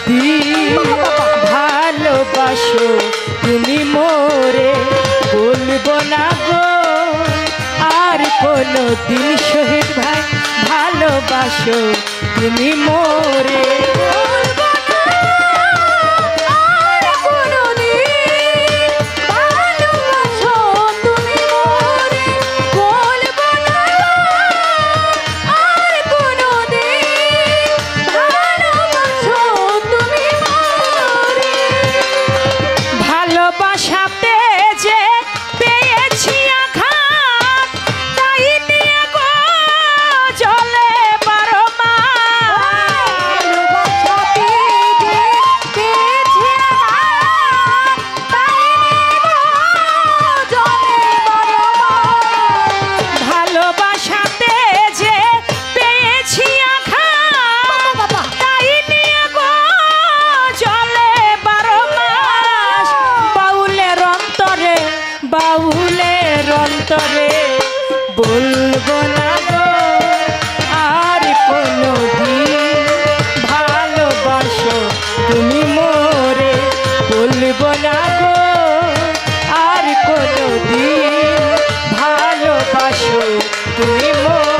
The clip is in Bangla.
দিন ভালোবাসো তুমি মোরে, বলবো না গো আর কোনো দিন শহীদ ভাই ভালোবাসো তুমি মোরে। বাউলের অন্তরে বলবো না গো আর কোনো দিন ভালোবাসো তুমি মোরে, বলবো না গো আর কোনো দিন ভালোবাসো তুমি মোরে।